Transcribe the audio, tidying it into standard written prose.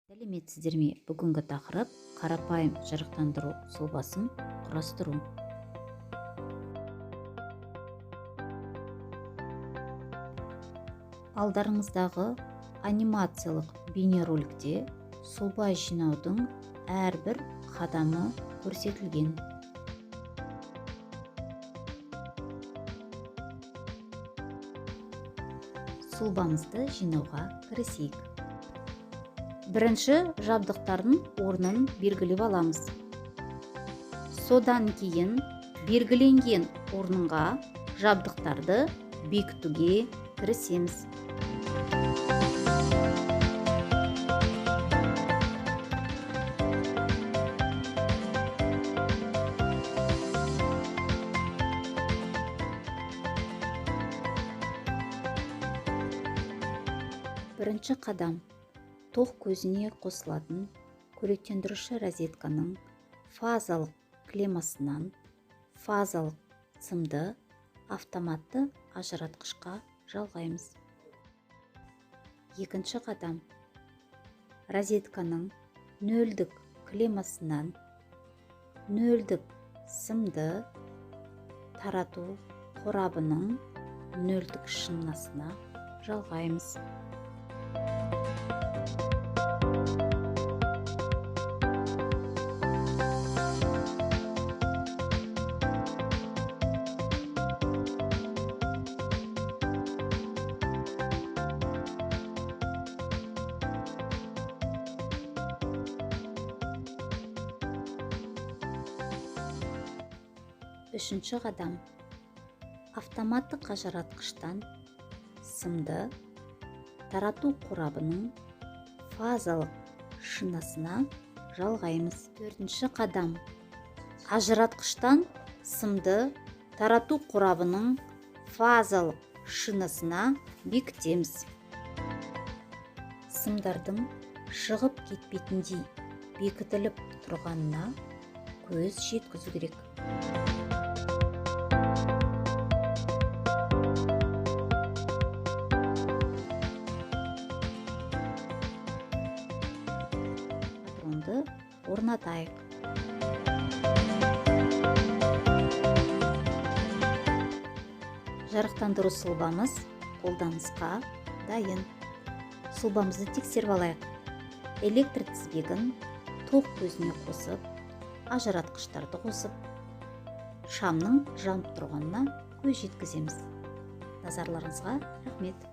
Сәлеметсіздер ме? Бүгінгі тақырып қарапайым жарықтандыру сұлбасын құрастыру. Алдарыңыздағы анимациялық бейнероликте сұлба жинаудың әрбір қадамы көрсетілген. Сұлбамызды жинауға кірісейік. Бірінші жабдықтардың орнын белгілеп аламыз. Содан кейін белгіленген орынға жабдықтарды бекітуге кірісеміз. Бірінші қадам. Тоқ көзіне қосылатын қоректендіруші розетканың фазалық клеммасынан фазалық сымды автоматты ажыратқышқа жалғаймыз. Екінші қадам. Розетканың нөлдік клеммасынан нөлдік сымды тарату қорабының нөлдік шинасына жалғаймыз. Үшінші қадам. Автоматтық ажыратқыштан сымды тарату қорабының фазалық шинасына жалғаймыз. Төртінші қадам. Ажыратқыштан сымды тарату қорабының фазалық шинасына бекітеміз. Сымдардың шығып кетпейтіндей бекітіліп тұрғанына көз жеткізу керек. Патронды орнатайық. Жарықтандыру сұлбамыз қолданысқа дайын. Сұлбамызды тексеріп алайық. Электр тізбегін тоқ көзіне қосып, ажыратқыштарды қосып, шамның жанып тұрғанына көз жеткіземіз. Назарларыңызға рахмет.